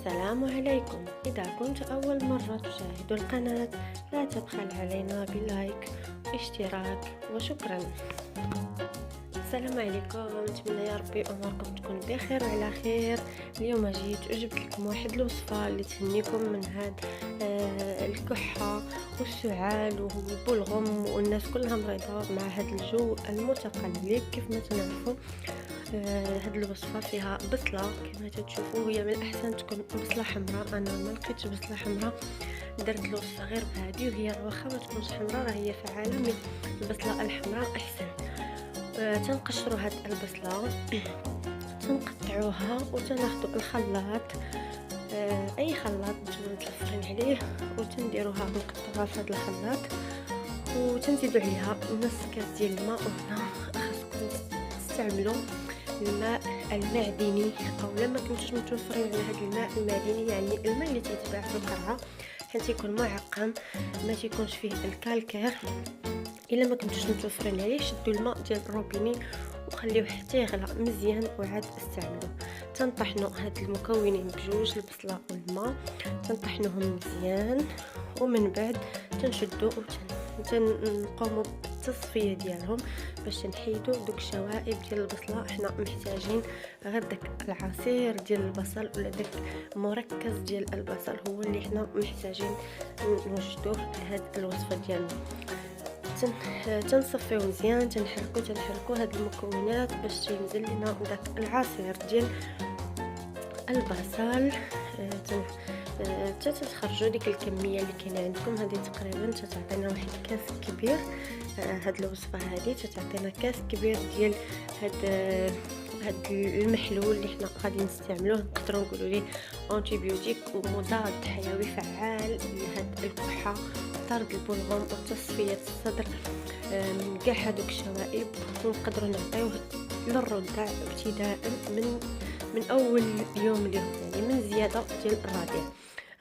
السلام عليكم. إذا كنت أول مرة تشاهد القناة لا تبخل علينا باللايك واشتراك وشكرا. السلام عليكم، نتمنى يا ربي اموركم تكون بخير وعلى خير. اليوم جبت لكم واحد الوصفه اللي تهنيكم من هاد الكحه والسعال والبلغم، والناس كلها مريضه مع هاد الجو المتقلب. كيف ما تنعرفوا هاد الوصفه فيها بصله كما تشوفوا، هي من الاحسن تكون بصله حمراء. انا ما لقيتش بصله حمراء، درت الوصفه غير بهذه، وهي واخا ما تكونش حمراء راه هي فعاله، من البصله الحمراء احسن. تنقشروا هاد البصله تنقطعوها وتناخدوا الخلاط، اي خلاط نتوما متوفرين عليه، وتنديروها مقطعه في هذا الخلاط، وتنزيدوا عليها نص كاس ديال الماء. وهنا خاصكم تستعملوا الماء المعدني، او لما كنتوش متوفرين على هذا الماء المعدني يعني الماء اللي تيتباع في القرعه، حيت يكون معقم ما تيكونش فيه الكالكير. الا ما كنتوش متوفرين عليه شدوا الماء ديال الروبيني وخليوه حتى يغلى مزيان وعاد استعملوه. تنطحنوا هاد المكونين بجوج، البصله والماء، تنطحنوهم مزيان، ومن بعد تنشدوا تنقوموا بالتصفيه ديالهم باش نحيدوا دوك الشوائب ديال البصله. حنا محتاجين غير داك العصير ديال البصل ولا داك مركز ديال البصل هو اللي حنا محتاجين نوجدوه لهاد الوصفه ديالنا. تنصفيو مزيان، تنحركو هاد المكونات باش تنزل لنا داك العصير ديال البصل. تخرجوا ديك الكميه اللي كاينه عندكم، هذه تقريبا تعطينا واحد كاس كبير. هاد الوصفه هذه تعطينا كاس كبير ديال هاد المحلول اللي حنا غادي نستعملوه. نقدروا نقولوا ليه انتيبيوتيك ومضاد حيوي فعال لهاد الكحه، طرد البلغم وتصفيه الصدر من كاع هذوك الشوائب. ونقدروا نعطيوه للرضع ابتداء من اول يوم لهم، يعني من زياده ديال الرضيع.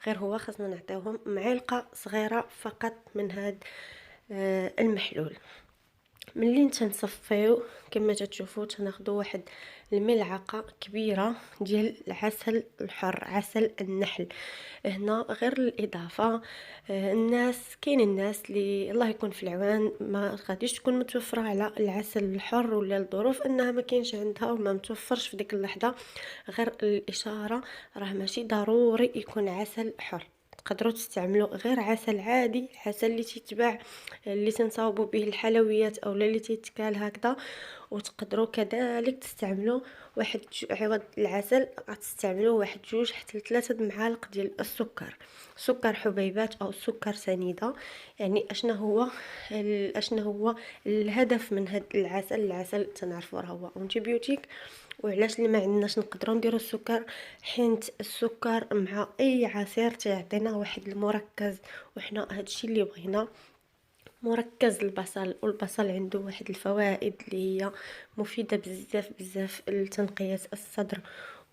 غير هو خاصنا نعطيوهم معلقه صغيره فقط من هذا المحلول. ملي تنصفيو كما تشوفوا تناخذوا واحد الملعقه كبيره ديال العسل الحر، عسل النحل. هنا غير الاضافه، كاين الناس اللي الله يكون في العوان ما غاديش تكون متوفره على العسل الحر، ولا الظروف انها ما كاينش عندها وما متوفرش في ديك اللحظه. غير الاشاره راه ماشي ضروري يكون عسل حر، تقدروا تستعملوا غير عسل عادي، عسل اللي تيتباع اللي تنصاوبوا به الحلويات او اللي تيتكال هكذا. وتقدروا كذلك تستعملوا عوض العسل غتستعملوا واحد 2 حتى 3 معالق ديال السكر، سكر حبيبات او سكر سنيده. يعني اشنا هو الهدف من هذا العسل تنعرفوا راه هو انتيبيوتيك. وعلاش اللي ما عندناش نقدروا نديروا السكر، حيت السكر مع اي عصير تيعطينا واحد المركز، وحنا هادشي اللي بغينا. مركز البصل، والبصل عنده واحد الفوائد اللي هي مفيده بزاف بزاف لتنقيه الصدر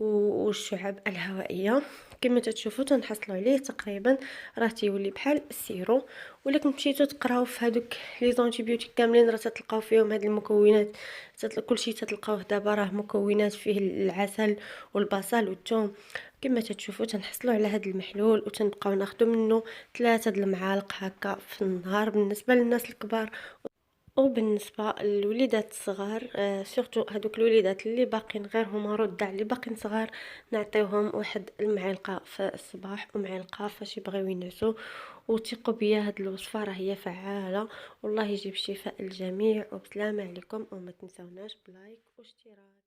والشعب الهوائيه. كما تشوفوا تنحصلوا عليه تقريبا راه تيولي بحال السيرو. ولكن مشيتو تقراو في هذوك لي زونتيبيوتيك كاملين راه تلقاو فيهم هاد المكونات، كلشي تلقاوه دابا راه مكونات فيه العسل والبصل والثوم. كما تشوفوا تنحصلوا على هذا المحلول وتنبقاو ناخذ منه 3 د المعالق هكا في النهار بالنسبه للناس الكبار. وبالنسبه للوليدات الصغار سورتو هذوك الوليدات اللي باقين غير هما رضع اللي باقين صغار، نعطيوهم واحد المعلقه في الصباح ومعلقه فاش يبغيو ينعسوا. وثقوا بيا هاد الوصفه راه هي فعاله، والله يجيب الشفاء للجميع. وبسلامه عليكم، وما تنساوناش بلايك واشتراك.